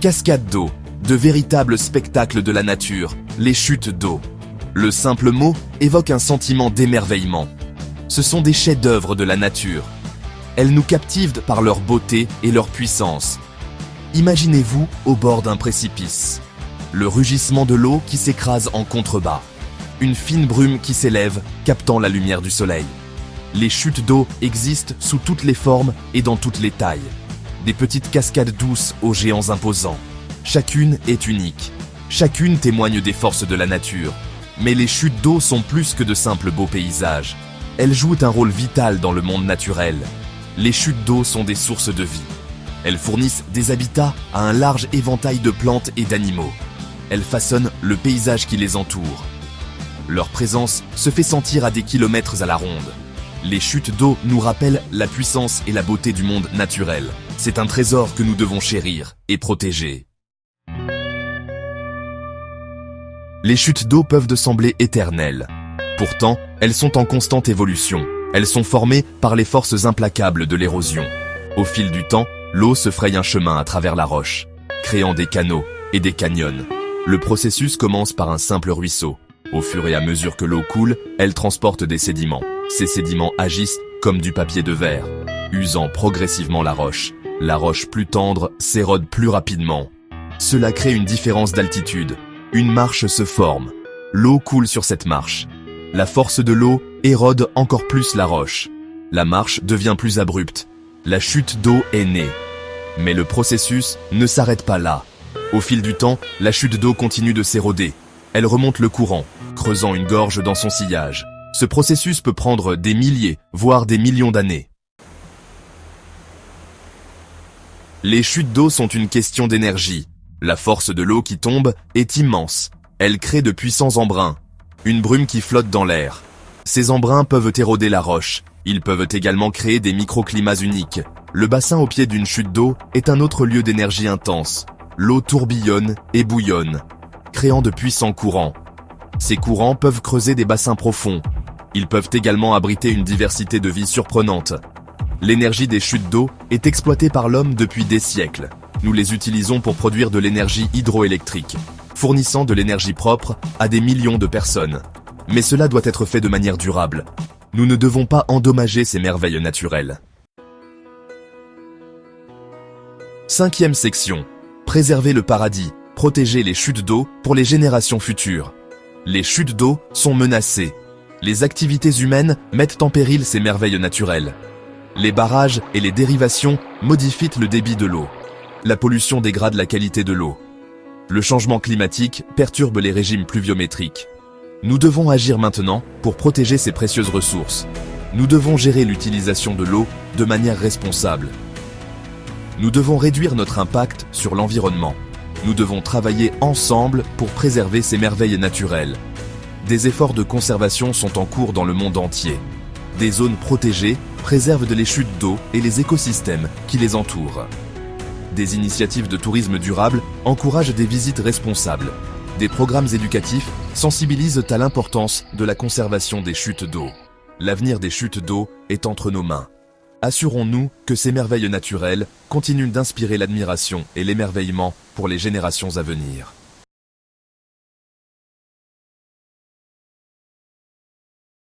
Cascades d'eau, de véritables spectacles de la nature, les chutes d'eau. Le simple mot évoque un sentiment d'émerveillement. Ce sont des chefs-d'œuvre de la nature. Elles nous captivent par leur beauté et leur puissance. Imaginez-vous au bord d'un précipice. Le rugissement de l'eau qui s'écrase en contrebas. Une fine brume qui s'élève, captant la lumière du soleil. Les chutes d'eau existent sous toutes les formes et dans toutes les tailles. Des petites cascades douces aux géants imposants. Chacune est unique. Chacune témoigne des forces de la nature. Mais les chutes d'eau sont plus que de simples beaux paysages. Elles jouent un rôle vital dans le monde naturel. Les chutes d'eau sont des sources de vie. Elles fournissent des habitats à un large éventail de plantes et d'animaux. Elles façonnent le paysage qui les entoure. Leur présence se fait sentir à des kilomètres à la ronde. Les chutes d'eau nous rappellent la puissance et la beauté du monde naturel. C'est un trésor que nous devons chérir et protéger. Les chutes d'eau peuvent sembler éternelles. Pourtant, elles sont en constante évolution. Elles sont formées par les forces implacables de l'érosion. Au fil du temps, l'eau se fraye un chemin à travers la roche, créant des canaux et des canyons. Le processus commence par un simple ruisseau. Au fur et à mesure que l'eau coule, elle transporte des sédiments. Ces sédiments agissent comme du papier de verre, usant progressivement la roche. La roche plus tendre s'érode plus rapidement. Cela crée une différence d'altitude. Une marche se forme. L'eau coule sur cette marche. La force de l'eau érode encore plus la roche. La marche devient plus abrupte. La chute d'eau est née. Mais le processus ne s'arrête pas là. Au fil du temps, la chute d'eau continue de s'éroder. Elle remonte le courant, creusant une gorge dans son sillage. Ce processus peut prendre des milliers, voire des millions d'années. Les chutes d'eau sont une question d'énergie. La force de l'eau qui tombe est immense. Elle crée de puissants embruns. Une brume qui flotte dans l'air. Ces embruns peuvent éroder la roche. Ils peuvent également créer des microclimats uniques. Le bassin au pied d'une chute d'eau est un autre lieu d'énergie intense. L'eau tourbillonne et bouillonne, créant de puissants courants. Ces courants peuvent creuser des bassins profonds. Ils peuvent également abriter une diversité de vie surprenante. L'énergie des chutes d'eau est exploitée par l'homme depuis des siècles. Nous les utilisons pour produire de l'énergie hydroélectrique, fournissant de l'énergie propre à des millions de personnes. Mais cela doit être fait de manière durable. Nous ne devons pas endommager ces merveilles naturelles. 5e section. Préserver le paradis, protéger les chutes d'eau pour les générations futures. Les chutes d'eau sont menacées. Les activités humaines mettent en péril ces merveilles naturelles. Les barrages et les dérivations modifient le débit de l'eau. La pollution dégrade la qualité de l'eau. Le changement climatique perturbe les régimes pluviométriques. Nous devons agir maintenant pour protéger ces précieuses ressources. Nous devons gérer l'utilisation de l'eau de manière responsable. Nous devons réduire notre impact sur l'environnement. Nous devons travailler ensemble pour préserver ces merveilles naturelles. Des efforts de conservation sont en cours dans le monde entier. Des zones protégées préservent les chutes d'eau et les écosystèmes qui les entourent. Des initiatives de tourisme durable encouragent des visites responsables. Des programmes éducatifs sensibilisent à l'importance de la conservation des chutes d'eau. L'avenir des chutes d'eau est entre nos mains. Assurons-nous que ces merveilles naturelles continuent d'inspirer l'admiration et l'émerveillement pour les générations à venir.